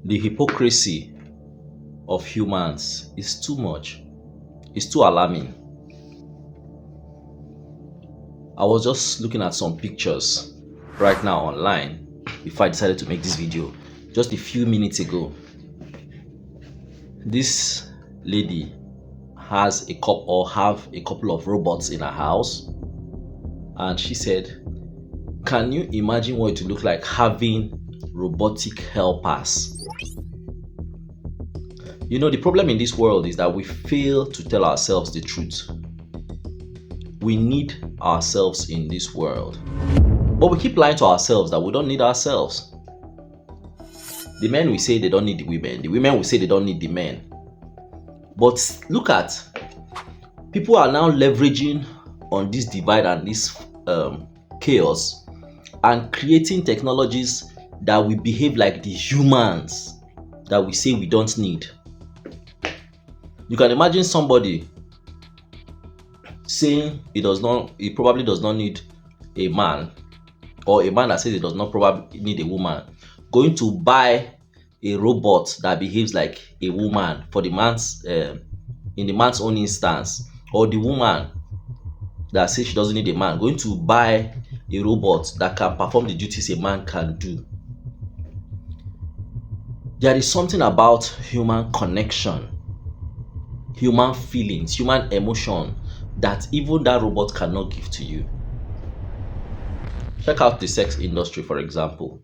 The hypocrisy of humans is too much. It's too alarming. I was just looking at some pictures right now online before I decided to make this video just a few minutes ago. This lady has a couple or have a couple of robots in her house, and she said, can you imagine what it would look like having robotic helpers? You know, the problem in this world is that we fail to tell ourselves the truth. We need ourselves in this world, but we keep lying to ourselves that we don't need ourselves. The men will say they don't need the women will say they don't need the men. But look at, people are now leveraging on this divide and this chaos and creating technologies that will behave like the humans that we say we don't need. You can imagine somebody saying he probably does not need a man, or a man that says he does not probably need a woman, going to buy a robot that behaves like a woman for the man's in the man's own instance, or the woman that says she doesn't need a man going to buy a robot that can perform the duties a man can do. There is something about human connection, human feelings, human emotion that even that robot cannot give to you. Check out the sex industry, for example.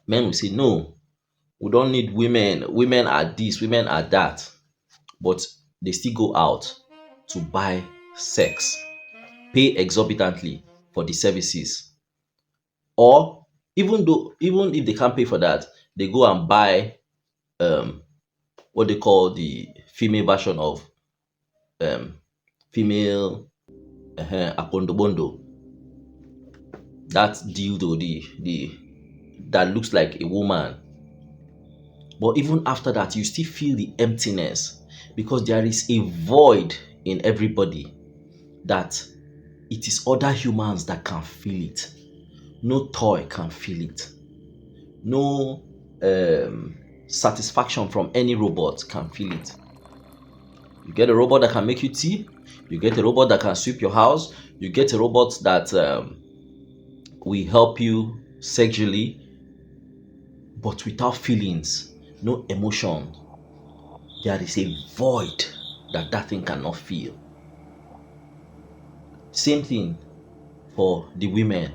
Men will say, no, we don't need women. Women are this, women are that. But they still go out to buy sex, pay exorbitantly for the services. Or even if they can't pay for that, they go and buy what they call the female version of female akondobondo. That dildo, the that looks like a woman. But even after that, you still feel the emptiness, because there is a void in everybody that it is other humans that can feel it. No toy can feel it. No satisfaction from any robot can feel it. You get a robot that can make you tea. You get a robot that can sweep your house. You get a robot that will help you sexually, but without feelings, no emotion. There is a void that thing cannot feel. Same thing for the women.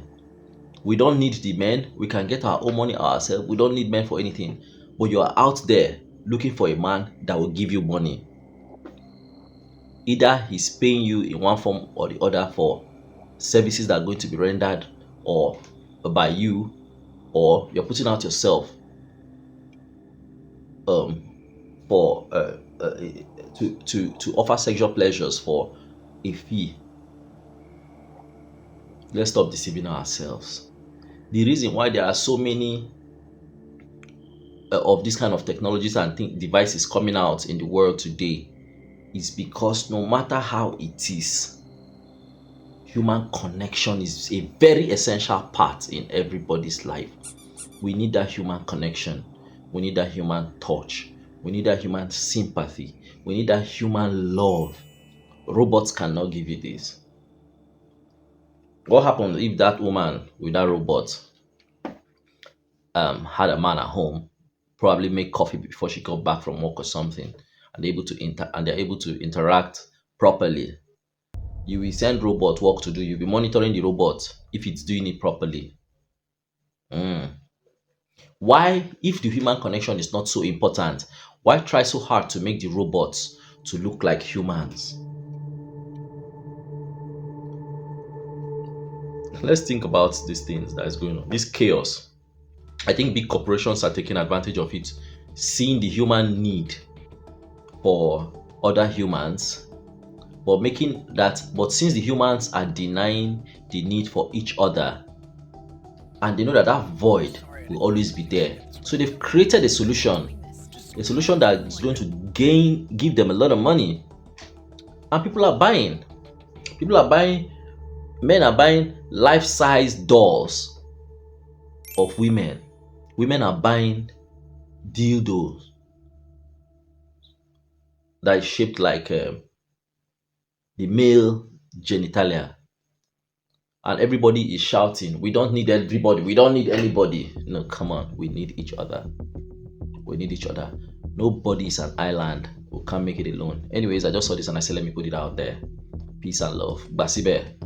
We don't need the men. We can get our own money ourselves. We don't need men for anything. But you are out there looking for a man that will give you money. Either he's paying you in one form or the other for services that are going to be rendered or by you, or you're putting out yourself for to offer sexual pleasures for a fee. Let's stop deceiving ourselves. The reason why there are so many of these kind of technologies and devices coming out in the world today is because no matter how it is, human connection is a very essential part in everybody's life. We need that human connection. We need that human touch. We need that human sympathy. We need that human love. Robots cannot give you this. What happens if that woman with that robot had a man at home, probably make coffee before she got back from work or something, and they're able to interact properly? You will send robot work to do. You'll be monitoring the robot if it's doing it properly. Why, if the human connection is not so important, why try so hard to make the robots to look like humans? Let's think about these things that is going on, this chaos. I think big corporations are taking advantage of it, seeing the human need for other humans, but since the humans are denying the need for each other, and they know that void will always be there, so they've created a solution that is going to give them a lot of money, and people are buying. Men are buying life-size dolls of women. Women are buying dildo that is shaped like the male genitalia, and everybody is shouting, "We don't need everybody. We don't need anybody." No, come on. We need each other. We need each other. Nobody is an island. We can't make it alone. Anyways, I just saw this and I said, let me put it out there. Peace and love. Basibe.